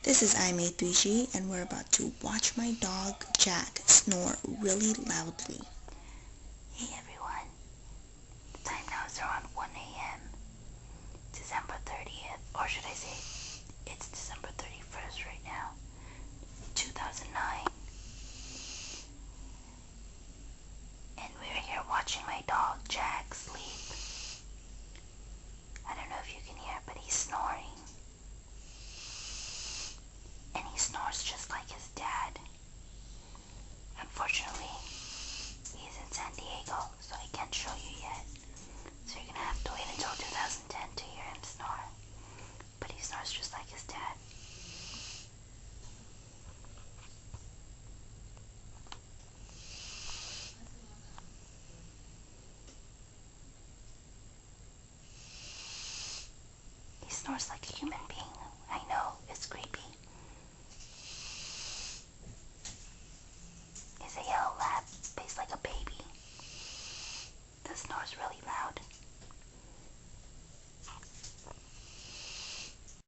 This is IMA3G and we're about to watch my dog Jack snore really loudly. Hey everyone, the time now is around 1 a.m. December 30th, or should I say